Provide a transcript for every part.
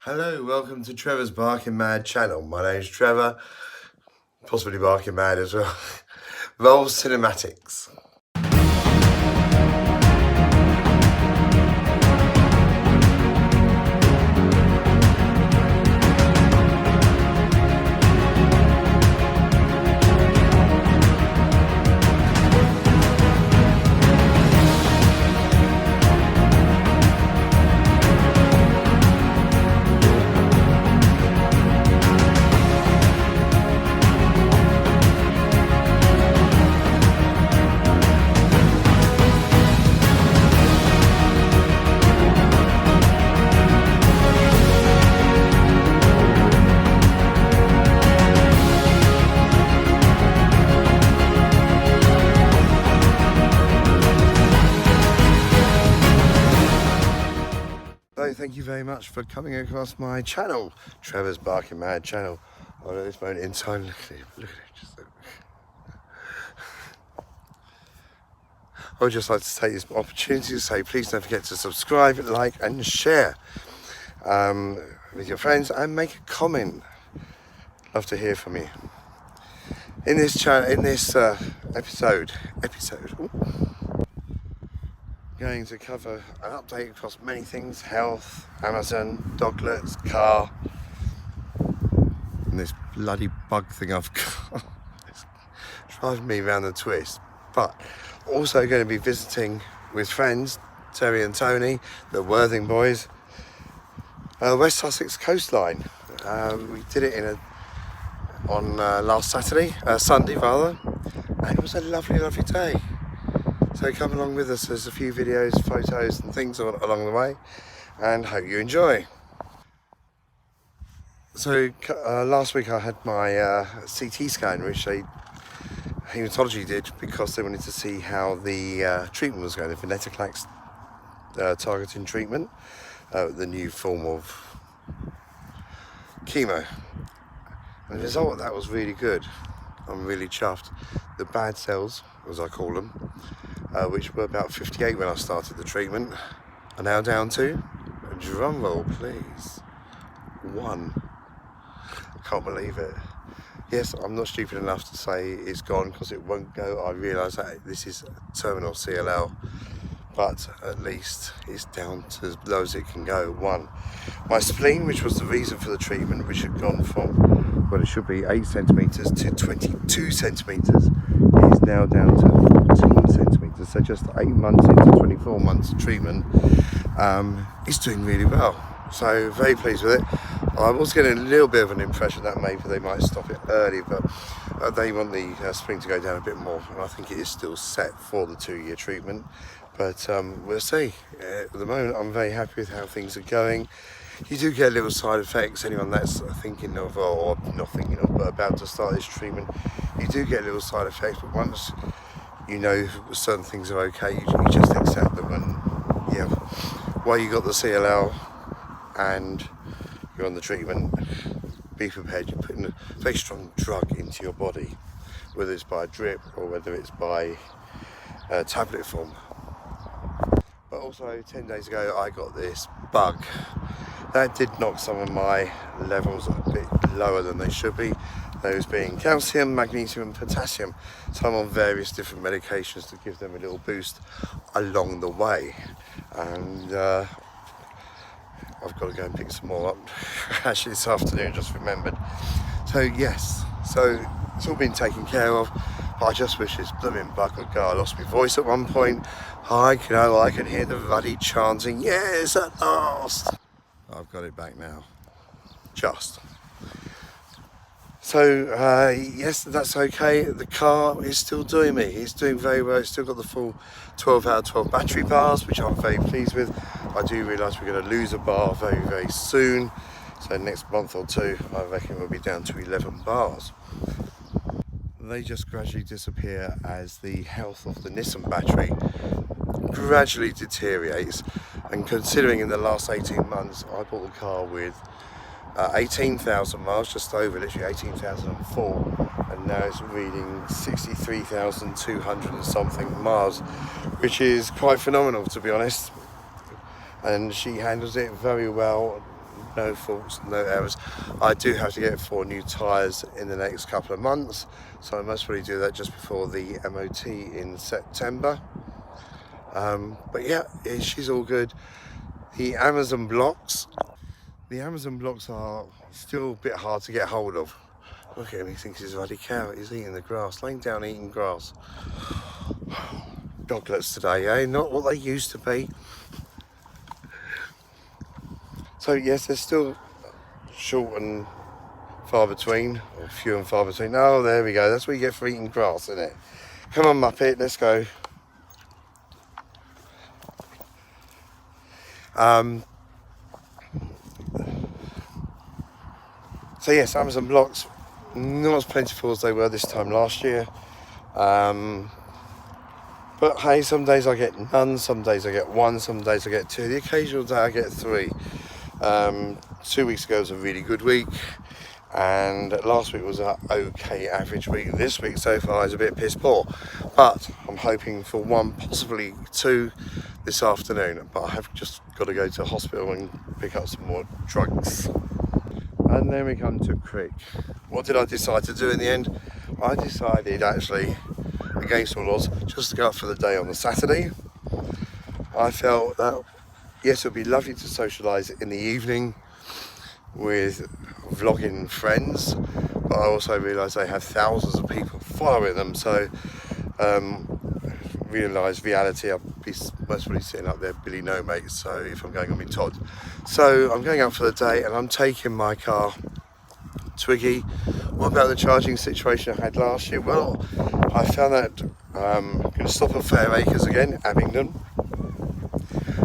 Hello, welcome to Trevor's Barking Mad channel. My name's Trevor, possibly Barking Mad as well. Roll Cinematics. So thank you very much for coming across my channel, Trevor's Barking Mad channel. At this moment in time, look at it, just look. I would just like to take this opportunity to say please don't forget to subscribe, like and share with your friends and make a comment. Love to hear from you. In this episode, going to cover an update across many things: health, Amazon, doglets, car, and this bloody bug thing I've got. It's driving me around the twist. But also going to be visiting with friends, Terry and Tony, the Worthing boys, West Sussex coastline. We did it on last Sunday rather, and it was a lovely day. So come along with us. There's a few videos, photos and things along the way, and hope you enjoy. So last week I had my CT scan, which hematology did, because they wanted to see how the treatment was going, the venetoclax targeting treatment, the new form of chemo. And the result of that was really good. I'm really chuffed. The bad cells, as I call them, which were about 58 when I started the treatment, are now down to, drum roll please, 1. I can't believe it. Yes, I'm not stupid enough to say it's gone, because it won't go. I realise that this is terminal CLL, but at least it's down to as low as it can go, 1. My spleen, which was the reason for the treatment, which had gone from, well, it should be 8 centimetres to 22 centimetres, is now down to 14 centimetres. So just 8 months into 24 months of treatment, it's doing really well. So very pleased with it. I was getting a little bit of an impression that maybe they might stop it early, but they want the spleen to go down a bit more, and I think it is still set for the 2-year treatment. But we'll see. At the moment, I'm very happy with how things are going. You do get little side effects. Anyone that's thinking of, or not thinking of, but about to start this treatment, you do get little side effects. But once you know certain things are okay, you just accept them. And yeah, while you got the CLL and you're on the treatment, be prepared. You're putting a very strong drug into your body, whether it's by a drip or whether it's by tablet form. But also 10 days ago I got this bug. That did knock some of my levels a bit lower than they should be, those being calcium, magnesium and potassium. So I'm on various different medications to give them a little boost along the way. And I've got to go and pick some more up actually this afternoon, just remembered. So yes, so it's all been taken care of. But I just wish this blooming bug would go. I lost my voice at one point. I can hear the ruddy chanting, yes, at last. I've got it back now, just. So yes, that's okay. The car is still doing me. It's doing very well. It's still got the full 12 out of 12 battery bars, which I'm very pleased with. I do realise we're going to lose a bar very, very soon. So next month or two, I reckon we'll be down to 11 bars. They just gradually disappear as the health of the Nissan battery gradually deteriorates. And considering in the last 18 months, I bought the car with 18,000 miles, just over, literally 18,004, and now it's reading 63,200 and something miles, which is quite phenomenal, to be honest. And she handles it very well, no faults, no errors. I do have to get 4 new tyres in the next couple of months, so I must probably do that just before the MOT in September. But yeah, she's all good. The Amazon blocks are still a bit hard to get hold of. Look at him, he thinks he's a bloody cow. He's eating the grass, laying down eating grass. Doglets today, eh? Not what they used to be. So yes, they're still short and far between, or few and far between. Oh, there we go. That's what you get for eating grass, isn't it? Come on, Muppet, let's go. So yes, Amazon blocks, not as plentiful as they were this time last year. But hey, some days I get none, some days I get 1, some days I get 2. The occasional day I get 3. 2 weeks ago was a really good week, and last week was an okay average week. This week so far is a bit piss poor, but I'm hoping for 1, possibly 2 this afternoon. But I have just got to go to hospital and pick up some more drugs. And then we come to Crick. What did I decide to do in the end? I decided, actually, against all odds, just to go out for the day on the Saturday. I felt that, yes, it would be lovely to socialise in the evening with vlogging friends, but I also realised they have thousands of people following them, so realised reality, I'll be most probably sitting up there Billy No Mate, so if I'm going on my Todd. So I'm going out for the day and I'm taking my car. Twiggy, what about the charging situation I had last year? Well, I found that I'm going to stop at Fair Acres again, Abingdon,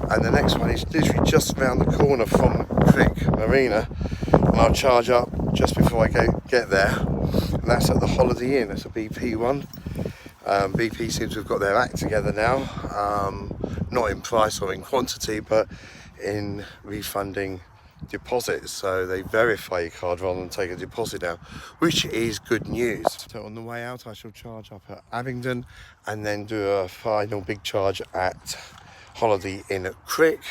and the next one is literally just around the corner from Crick Marina, and I'll charge up just before I get there, and that's at the Holiday Inn. That's a BP one. BP seems to have got their act together now, not in price or in quantity, but in refunding deposits, so they verify your card rather than take a deposit down, which is good news. So on the way out I shall charge up at Abingdon and then do a final big charge at Holiday Inn at Crick,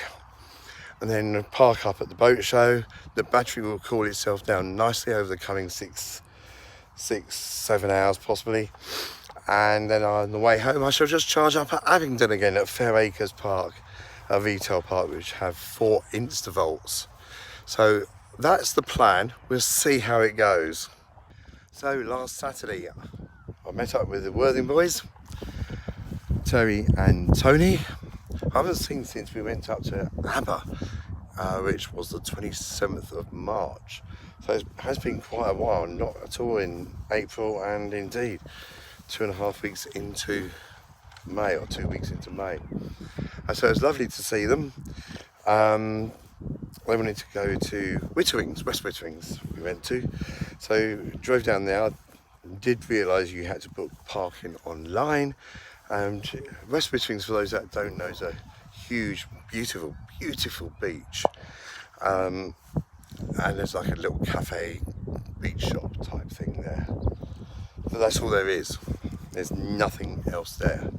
and then park up at the boat show. The battery will cool itself down nicely over the coming 6-7 hours possibly, and then on the way home I shall just charge up at Abingdon again at Fair Acres Park, a retail park which have 4 Instavolts. So that's the plan. We'll see how it goes. So last Saturday I met up with the Worthing boys, Terry and Tony. I haven't seen since we went up to ABBA, which was the 27th of March. So it has been quite a while, not at all in April, and indeed 2.5 weeks into May, or 2 weeks into May. And so it's lovely to see them. They wanted to go to Witterings, West Witterings we went to. So drove down there. I did realise you had to book parking online. And West Witterings, for those that don't know, is a huge, beautiful, beautiful beach. And there's like a little cafe, beach shop type thing there. But that's all there is. There's nothing else there.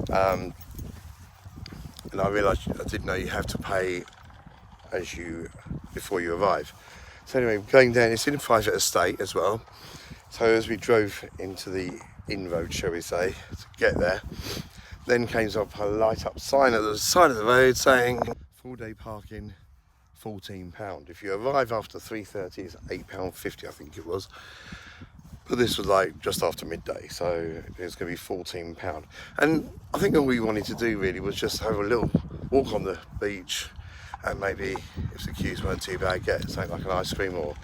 And I realised, I didn't know you have to pay before you arrive. So anyway, going down, it's in a private estate as well. So as we drove into the inroad, shall we say, to get there, then came up a light up sign at the side of the road saying full day parking, £14. If you arrive after 3:30, it's £8.50, I think it was. But this was like just after midday, so it was going to be £14. And I think all we wanted to do really was just have a little walk on the beach, and maybe if the queues weren't too bad, get something like an ice cream or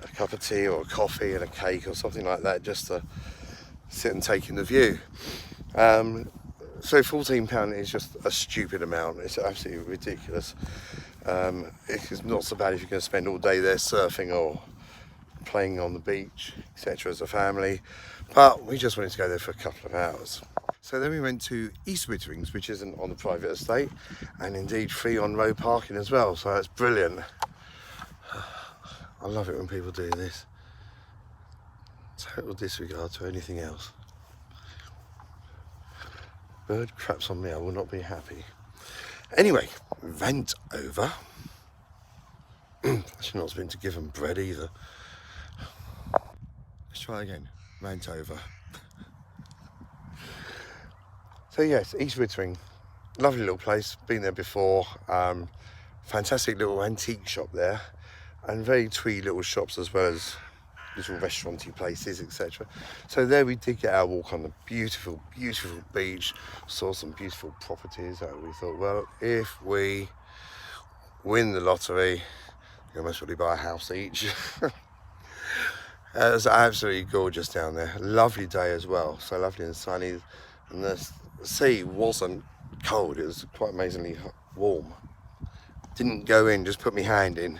a cup of tea or a coffee and a cake or something like that, just to sit and take in the view. So £14 is just a stupid amount. It's absolutely ridiculous. It's not so bad if you're going to spend all day there surfing or playing on the beach, etc. as a family, but we just wanted to go there for a couple of hours. So then we went to East Witterings, which isn't on the private estate, and indeed free on road parking as well, so that's brilliant. I love it when people do this. Total disregard to anything else. Bird craps on me, I will not be happy. Anyway, rant over. Actually not been to give them bread either. Let's try again. Rant over. So yes, East Wittering, lovely little place. Been there before. Fantastic little antique shop there, and very twee little shops as well as little restauranty places, etc. So there we did get our walk on the beautiful, beautiful beach. Saw some beautiful properties. And we thought, well, if we win the lottery, we can most probably buy a house each. It was absolutely gorgeous down there. Lovely day as well. So lovely and sunny, and the sea wasn't cold. It was quite amazingly warm. Didn't go in, just put my hand in.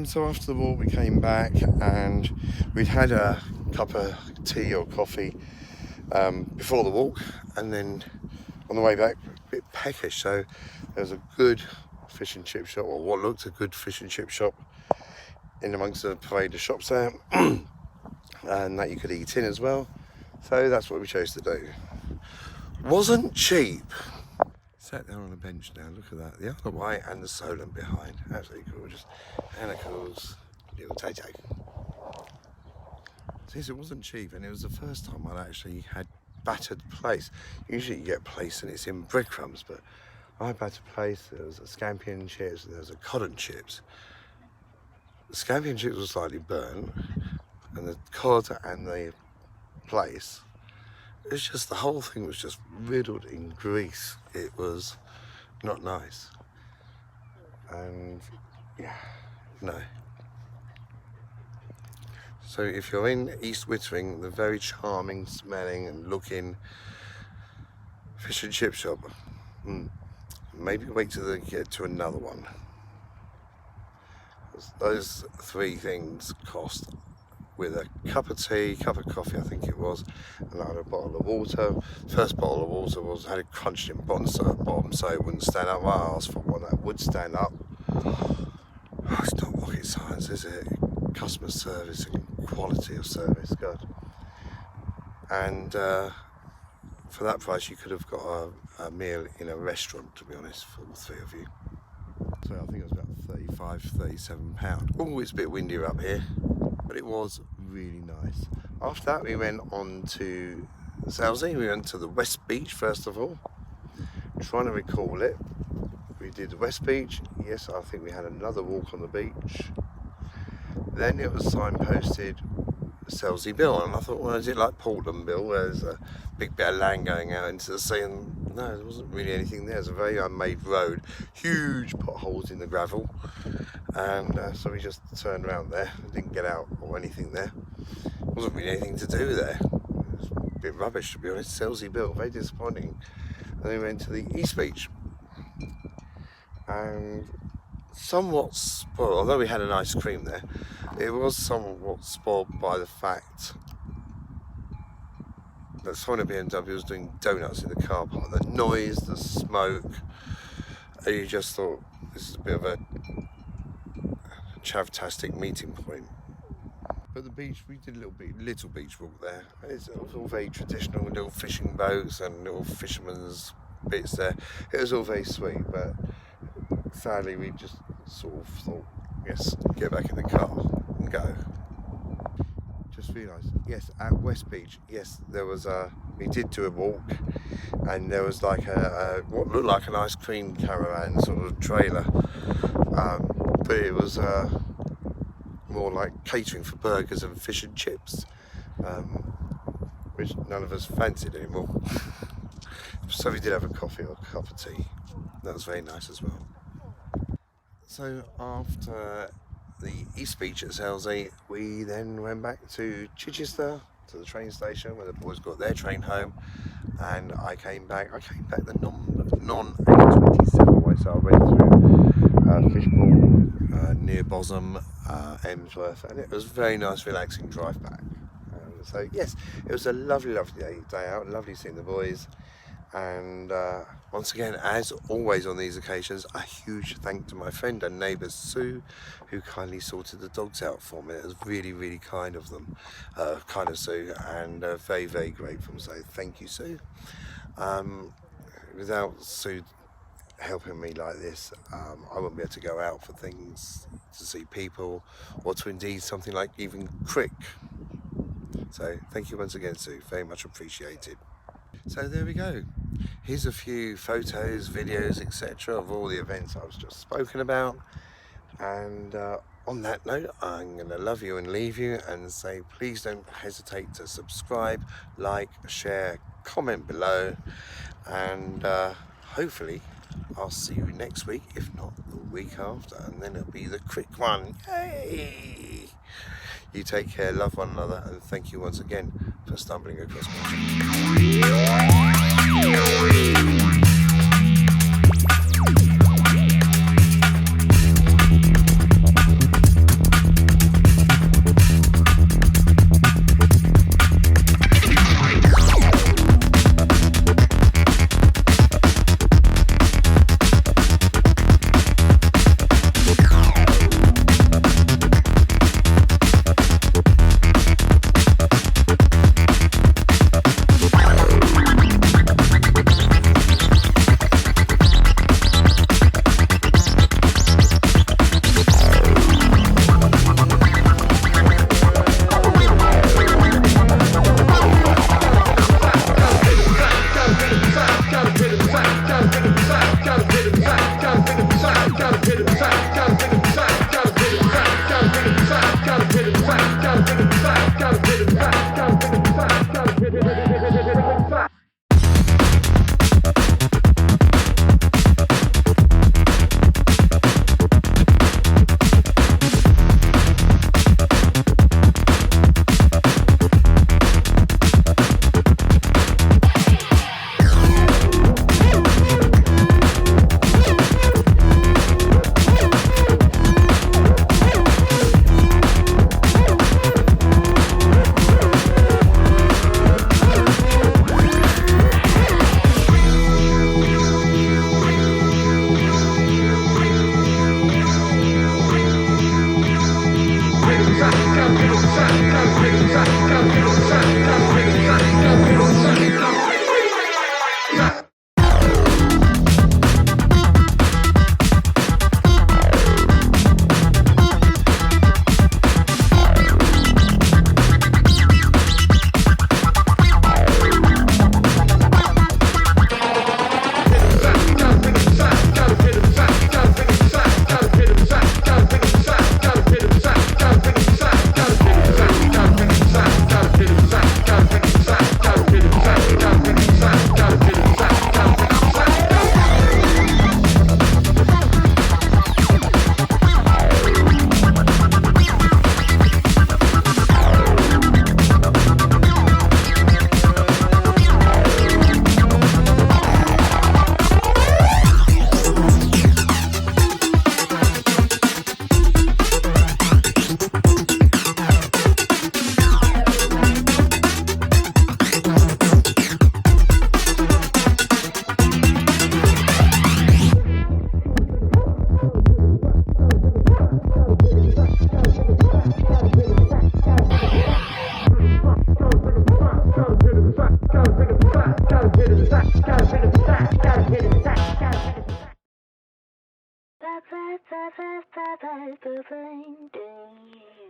So after the walk we came back and we'd had a cup of tea or coffee before the walk, and then on the way back a bit peckish, so there was a good fish and chip shop, or what looked a good fish and chip shop, in amongst the parade of shops there, and that you could eat in as well. So that's what we chose to do. Wasn't cheap. Sat down on a bench now, look at that. The Isle of Wight and the Solent behind. Absolutely gorgeous. And of course, little Tato. Since it wasn't cheap, and it was the first time I'd actually had battered plaice. Usually you get plaice and it's in breadcrumbs, but I had battered plaice. There was a scampi and chips, and there was a cod and chips. The scampi and chips were slightly burnt, and the cod and the plaice, it's just, the whole thing was just riddled in grease. It was not nice. And yeah, no. So if you're in East Wittering, the very charming smelling and looking fish and chip shop, maybe wait till they get to another one. Those three things cost, with a cup of tea, cup of coffee I think it was, and I had a bottle of water. First bottle of water had it crunched in bottom so it wouldn't stand up. I asked for one that would stand up. Oh, it's not rocket science, is it? Customer service and quality of service, good. And for that price you could have got a meal in a restaurant, to be honest, for the three of you. So I think it was about £35–37. Oh, it's a bit windier up here, but it was really nice. After that we went on to Selsey. We went to the West Beach first of all. Trying to recall it. We did the West Beach. Yes, I think we had another walk on the beach. Then it was signposted Selsey Bill, and I thought, well, is it like Portland Bill, where there's a big bit of land going out into the sea? And no, there wasn't really anything there. It's a very unmade road, huge potholes in the gravel, and so we just turned around there. Didn't get out or anything there. Wasn't really anything to do there. It was a bit rubbish, to be honest. Selsey Bill, very disappointing. And then we went to the East Beach, and somewhat spoiled, although we had an ice cream there, it was somewhat spoiled by the fact that someone at BMW was doing donuts in the car park. The noise, the smoke, and you just thought, this is a bit of a chavtastic meeting point. But the beach, we did a little beach walk there. It was all very traditional, little fishing boats and little fishermen's bits there. It was all very sweet, but sadly we just sort of thought, yes, get back in the car and go. Just realised, yes, at West Beach, yes, there was we did do a walk, and there was like what looked like an ice cream caravan sort of trailer, but it was more like catering for burgers and fish and chips, which none of us fancied anymore. So we did have a coffee or a cup of tea. That was very nice as well. So after the East Beach at Selsey, we then went back to Chichester, to the train station where the boys got their train home, and I came back the non-A27 way, so I went through Fishbourne, near Bosham, Emsworth, and it was a very nice relaxing drive back. So yes, it was a lovely day out, lovely seeing the boys. And once again, as always on these occasions, a huge thank to my friend and neighbour Sue, who kindly sorted the dogs out for me. It was really, really kind of them, kind of Sue, and very, very grateful. So thank you, Sue. Without Sue helping me like this. I wouldn't be able to go out for things, to see people, or to indeed something like even Crick. So thank you once again, Sue, very much appreciated. So there we go. Here's a few photos, videos, etc. of all the events I was just spoken about. And on that note, I'm going to love you and leave you and say please don't hesitate to subscribe, like, share, comment below, and hopefully I'll see you next week, if not the week after, and then it'll be the Crick one. Yay! You take care, love one another, and thank you once again for stumbling across my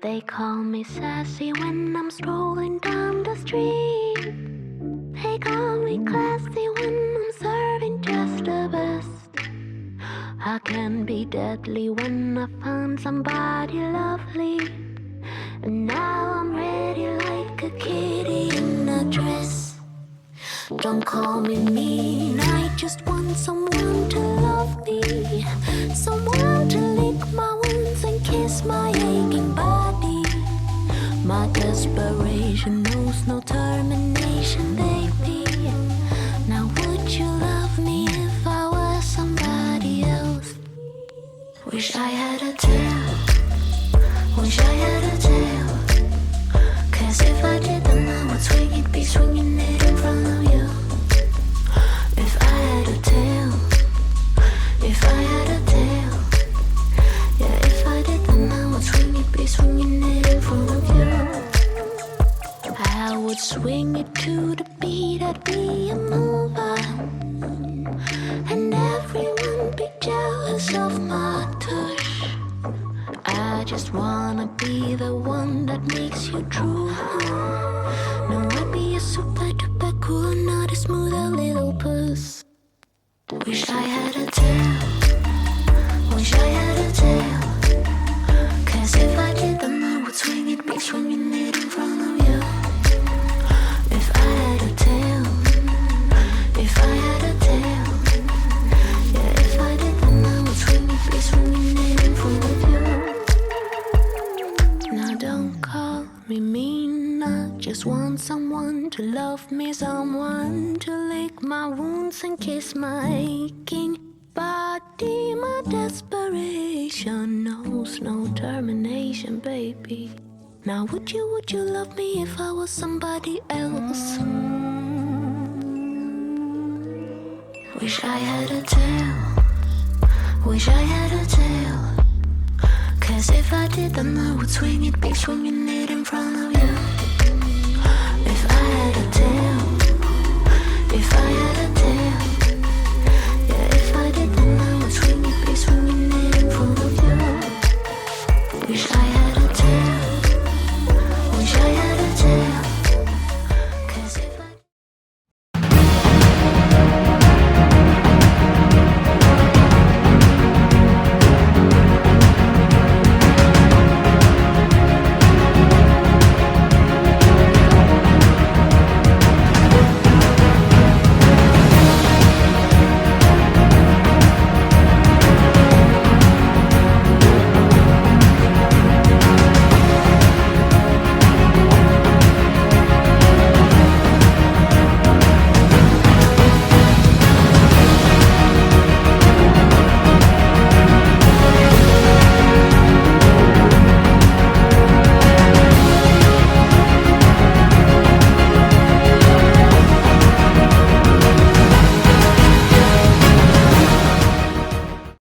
They call me sassy when I'm strolling down the street. They call me classy when I'm serving just the best. I can be deadly when I find somebody lovely. And now I'm ready like a kitty in a dress. Don't call me mean, I just want someone to love me. Someone to lick my wounds and kiss my aching body. My desperation knows no termination, baby. Now would you love me if I was somebody else? Wish I had a tail, wish I had a tail. Cause if I did then I would swing it, be swinging it in front of you. If I had a tail, if I had a tail, yeah, if I did then I would swing it, be swinging it in front of you. I would swing it to the beat, I'd be a mover, and everyone just wanna be the one that makes you true. No, I'd be a super duper cool, not a smoother little puss. Wish I had a tail. Wish I had a tail. 'Cause if I did, then I would swing it, be swinging it in front of you. If I had a tail. If I had a tail. Yeah, if I did, then I would swing it, be swinging it in front of you. Now don't call me mean, I just want someone to love me, someone to lick my wounds and kiss my aching body. My desperation knows no termination, baby. Now would you love me if I was somebody else? Wish I had a tail. Wish I had a tail. 'Cause if I did, then I would swing it, be swinging it in front of you. If I had a tail. If I had